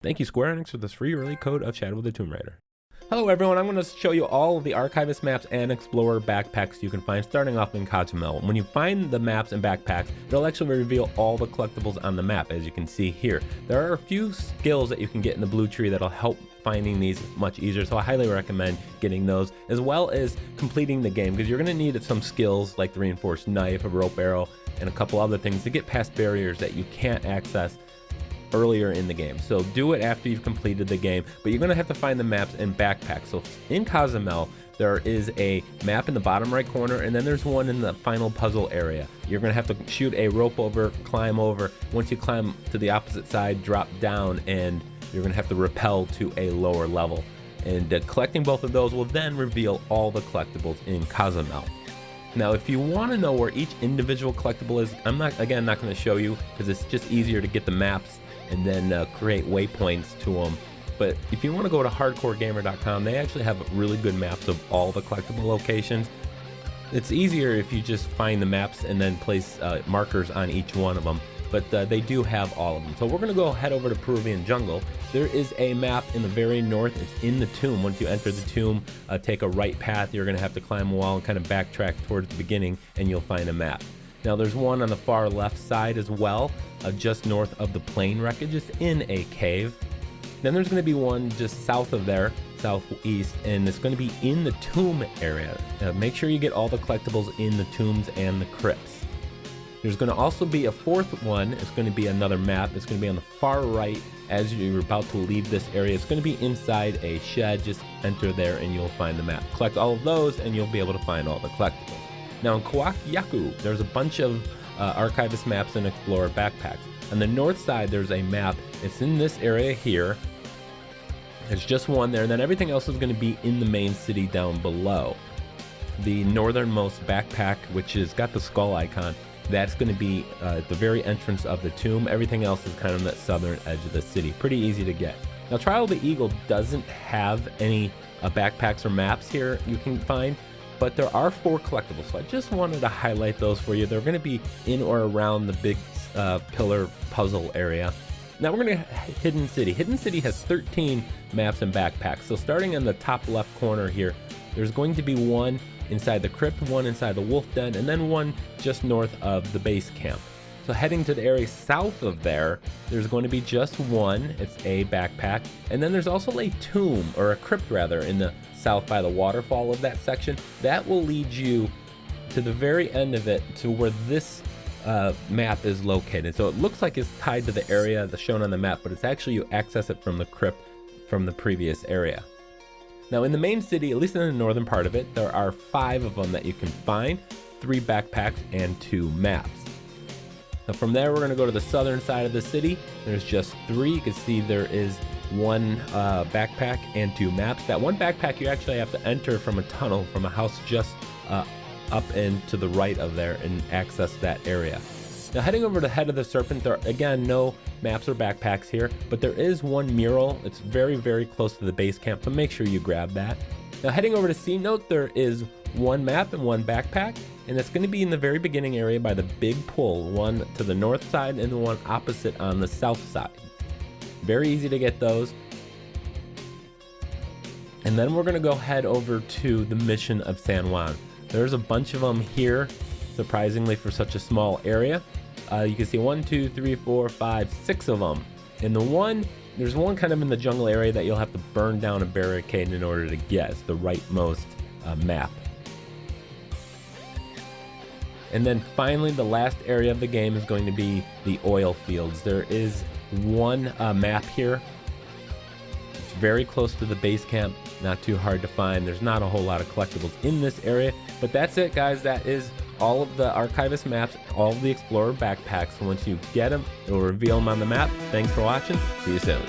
Thank you Square Enix for this free early code of Shadow of the Tomb Raider. Hello everyone, I'm going to show you all of the Archivist maps and Explorer backpacks you can find starting off in Cozumel. When you find the maps and backpacks, it'll actually reveal all the collectibles on the map, as you can see here. There are a few skills that you can get in the blue tree that'll help finding these much easier, so I highly recommend getting those, as well as completing the game, because you're going to need some skills like the reinforced knife, a rope arrow, and a couple other things to get past barriers that you can't access earlier in the game. So do it after you've completed the game, but you're going to have to find the maps and backpacks. So in Cozumel, there is a map in the bottom right corner, and then there's one in the final puzzle area. You're going to have to shoot a rope over, climb over. Once you climb to the opposite side, drop down, and you're going to have to rappel to a lower level. And collecting both of those will then reveal all the collectibles in Cozumel. Now, if you want to know where each individual collectible is, I'm not going to show you, because it's just easier to get the maps and then create waypoints to them. But if you want to go to hardcoregamer.com, they actually have really good maps of all the collectible locations. It's easier if you just find the maps and then place markers on each one of them, but they do have all of them. So we're going to go head over to Peruvian jungle. There is a map in the very north. It's in the tomb. Once you enter the tomb, take a right path. You're going to have to climb a wall and kind of backtrack towards the beginning, and you'll find a map. Now there's one on the far left side as well, just north of the plane wreckage. It's in a cave. Then there's going to be one just south of there, southeast, and it's going to be in the tomb area. Make sure you get all the collectibles in the tombs and the crypts. There's going to also be a fourth one. It's going to be another map. It's going to be on the far right as you're about to leave this area. It's going to be inside a shed. Just enter there and you'll find the map. Collect all of those and you'll be able to find all the collectibles. Now in Kuwaq Yaku, there's a bunch of Archivist maps and Explorer backpacks. On the north side, there's a map. It's in this area here. There's just one there, and then everything else is going to be in the main city down below. The northernmost backpack, which has got the skull icon, that's going to be at the very entrance of the tomb. Everything else is kind of on that southern edge of the city. Pretty easy to get. Now Trial of the Eagle doesn't have any backpacks or maps here you can find, but there are 4 collectibles, so I just wanted to highlight those for you. They're going to be in or around the big pillar puzzle area. Now we're going to Hidden City. Hidden City has 13 maps and backpacks. So starting in the top left corner here, there's going to be one inside the crypt, one inside the wolf den, and then one just north of the base camp. So heading to the area south of there, there's going to be just one. It's a backpack. And then there's also a tomb, or a crypt rather, in the south by the waterfall of that section. That will lead you to the very end of it, to where this map is located. So it looks like it's tied to the area that's shown on the map, but it's actually you access it from the crypt from the previous area. Now in the main city, at least in the northern part of it, there are 5 of them that you can find, 3 backpacks and 2 maps. Now from there, we're going to go to the southern side of the city. There's just 3. You can see there is 1 backpack and 2 maps. That 1 backpack you actually have to enter from a tunnel from a house just up and to the right of there and access that area. Now heading over to Head of the Serpent, there are again no maps or backpacks here, but there is 1 mural. It's very, very close to the base camp, so make sure you grab that. Now heading over to Cenote, there is 1 map and 1 backpack, and it's going to be in the very beginning area by the big pool, one to the north side and the one opposite on the south side. Very easy to get those. And then we're going to go head over to the mission of San Juan. There's a bunch of them here, surprisingly for such a small area. You can see 1, 2, 3, 4, 5, 6 of them. And there's one kind of in the jungle area that you'll have to burn down a barricade in order to get. It's the rightmost map. And then finally, the last area of the game is going to be the oil fields. There is 1 map here. It's very close to the base camp, not too hard to find. There's not a whole lot of collectibles in this area, but that's it, guys. That is all of the Archivist maps, all of the Explorer backpacks. So once you get them, it will reveal them on the map. Thanks for watching. See you soon.